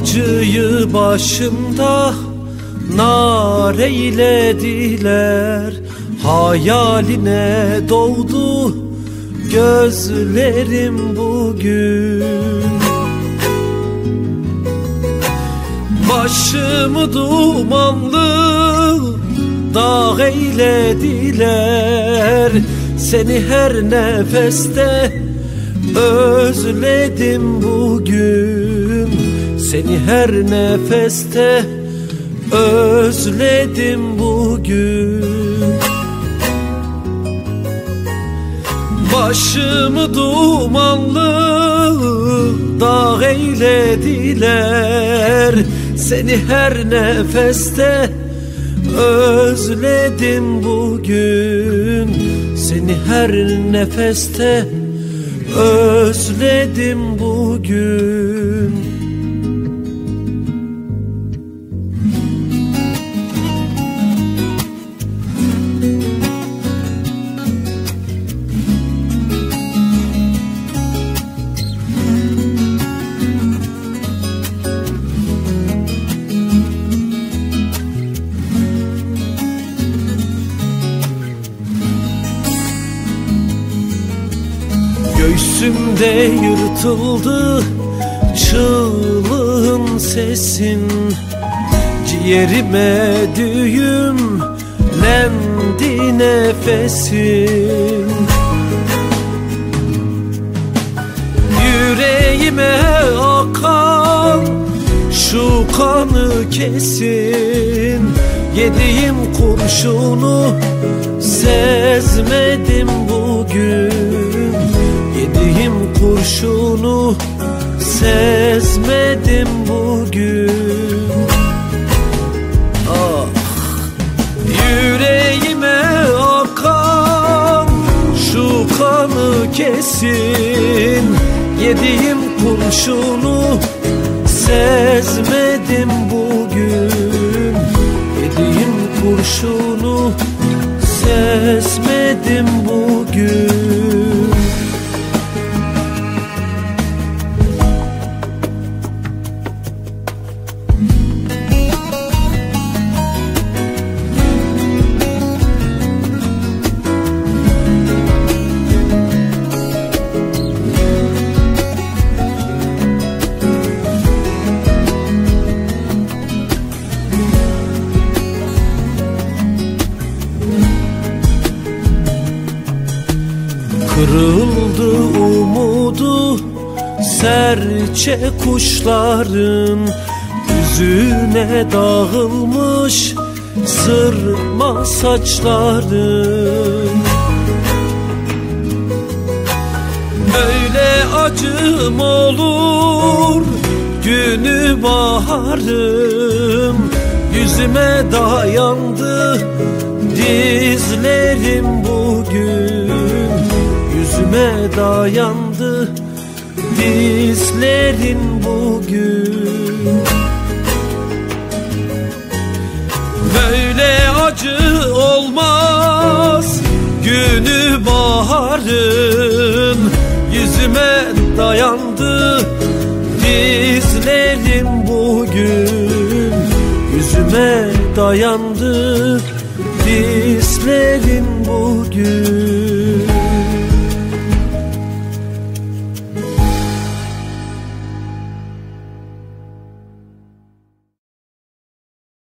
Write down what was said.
Acıyı başımda nar eylediler, hayaline doğdu gözlerim bugün. Başımı dumanlı dağ eylediler, seni her nefeste özledim bugün. Seni her nefeste özledim bugün. Başımı dumanlı dağ eylediler, seni her nefeste özledim bugün. Seni her nefeste özledim bugün. Göğsümde yırtıldı çığlığın sesin, ciğerime düğümlendi nefesin. Yüreğime akan şu kanı kesin, yediğim kurşunu sezmedim bugün. Yediğim kurşunu sezmedim bugün. Ah, yüreğime akan şu kanı kesin, yediğim kurşunu sezmedim bugün. Yediğim kurşunu sezmedim bugün. Kırıldı umudu serçe kuşların, yüzüne dağılmış sırma saçların. Öyle acım olur günü baharım, yüzüme dayandı dizlerim bugün. Yüzüme dayandı dizlerin bugün. Böyle acı olmaz günü baharın, yüzüme dayandı dizlerim bugün. Yüzüme dayandı dizlerin bugün.